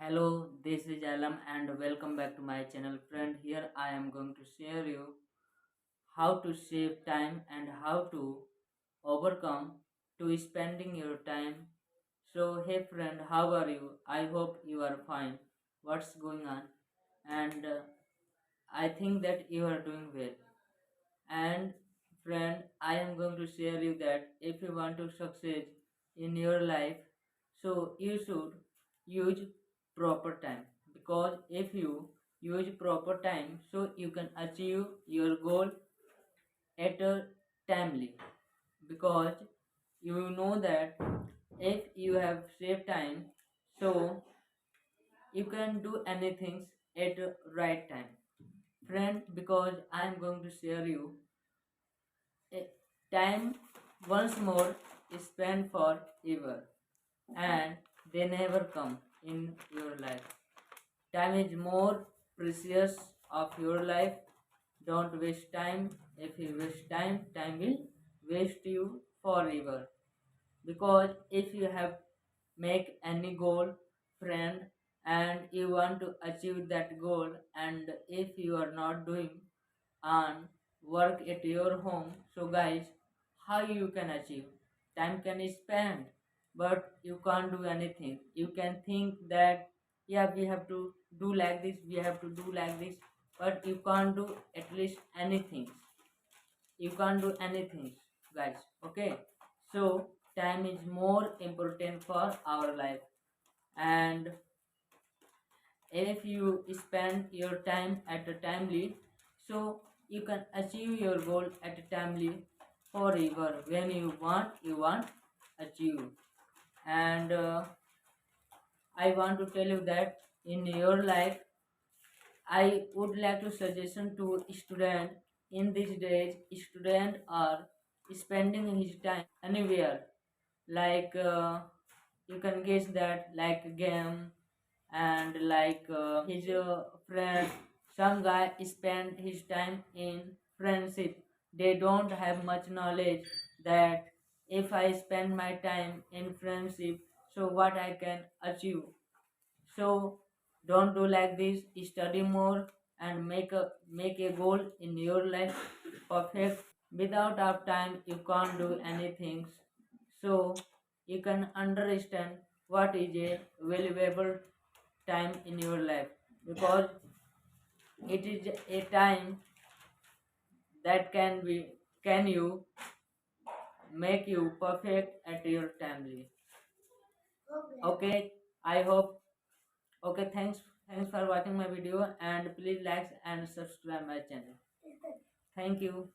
Hello, this is Alam and welcome back to my channel friend. Here I am going to share you how to save time and how to overcome to spending your time. So hey friend, how are you? I hope you are fine. What's going on? And I think that you are doing well. And friend, I am going to share you that if you want to succeed in your life, so you should use proper time, because if you use proper time, so you can achieve your goal at a timely, because you know that if you have saved time, so you can do anything at the right time, friend, because I am going to share you a time once more is spent forever and they never come in your life. Time is more precious of your life. Don't waste time. If you waste time, time will waste you forever. Because if you have make any goal, friend, and you want to achieve that goal, and if you are not doing and work at your home, so guys, how you can achieve? Time can spend, but you can't do anything. You can think that yeah, we have to do like this, we have to do like this, but you can't do at least anything. You can't do anything, guys. Okay, so time is more important for our life, and if you spend your time at a timely, so you can achieve your goal at a timely forever. When you want achieve. And I want to tell you that in your life, I would like to suggestion to student. In these days, student are spending his time anywhere, like you can guess that, like game, and like his friend. Some guy spend his time in friendship. They don't have much knowledge that if I spend my time in friendship, so what I can achieve. So don't do like this. Study more and make a goal in your life perfect. Without our time, you can't do anything. So you can understand what is a valuable time in your life, because it is a time that can you make you perfect at your family. Okay, I hope. Okay, thanks for watching my video, and please like and subscribe my channel. Thank you.